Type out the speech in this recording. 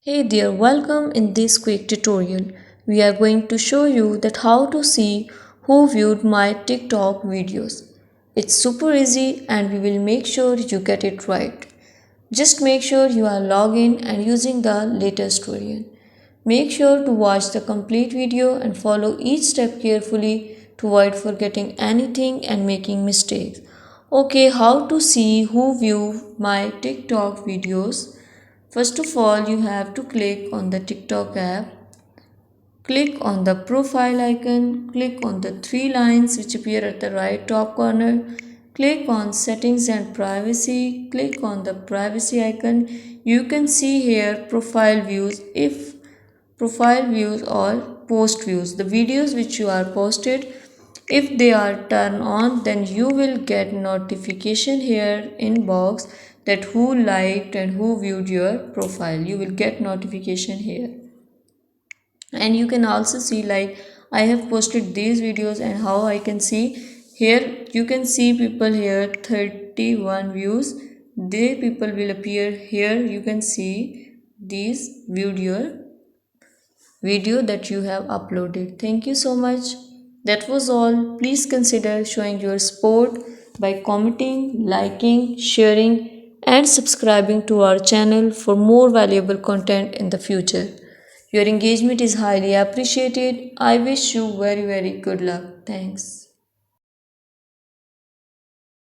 Hey there, welcome in this quick tutorial. We are going to show you that how to see who viewed my TikTok videos. It's super easy and we will make sure you get it right. Just make sure you are logged in and using the latest version. Make sure to watch the complete video and follow each step carefully to avoid forgetting anything and making mistakes. Okay, how to see who viewed my TikTok videos? First of all, you have to click on the TikTok app. Click on the profile icon. Click on the three lines which appear at the right top corner. Click on settings and privacy. Click on the privacy icon. You can see here profile views if profile views or post views. The videos which you are posted, if they are turned on, then you will get notification here in box that who liked and who viewed your profile. You will get notification here. And you can also see like I have posted these videos and how I can see here. You can see people here 31 views. They people will appear here. You can see these viewed your video that you have uploaded. Thank you so much. That was all. Please consider showing your support by commenting, liking, sharing, and subscribing to our channel for more valuable content in the future. Your engagement is highly appreciated. I wish you very good luck. Thanks.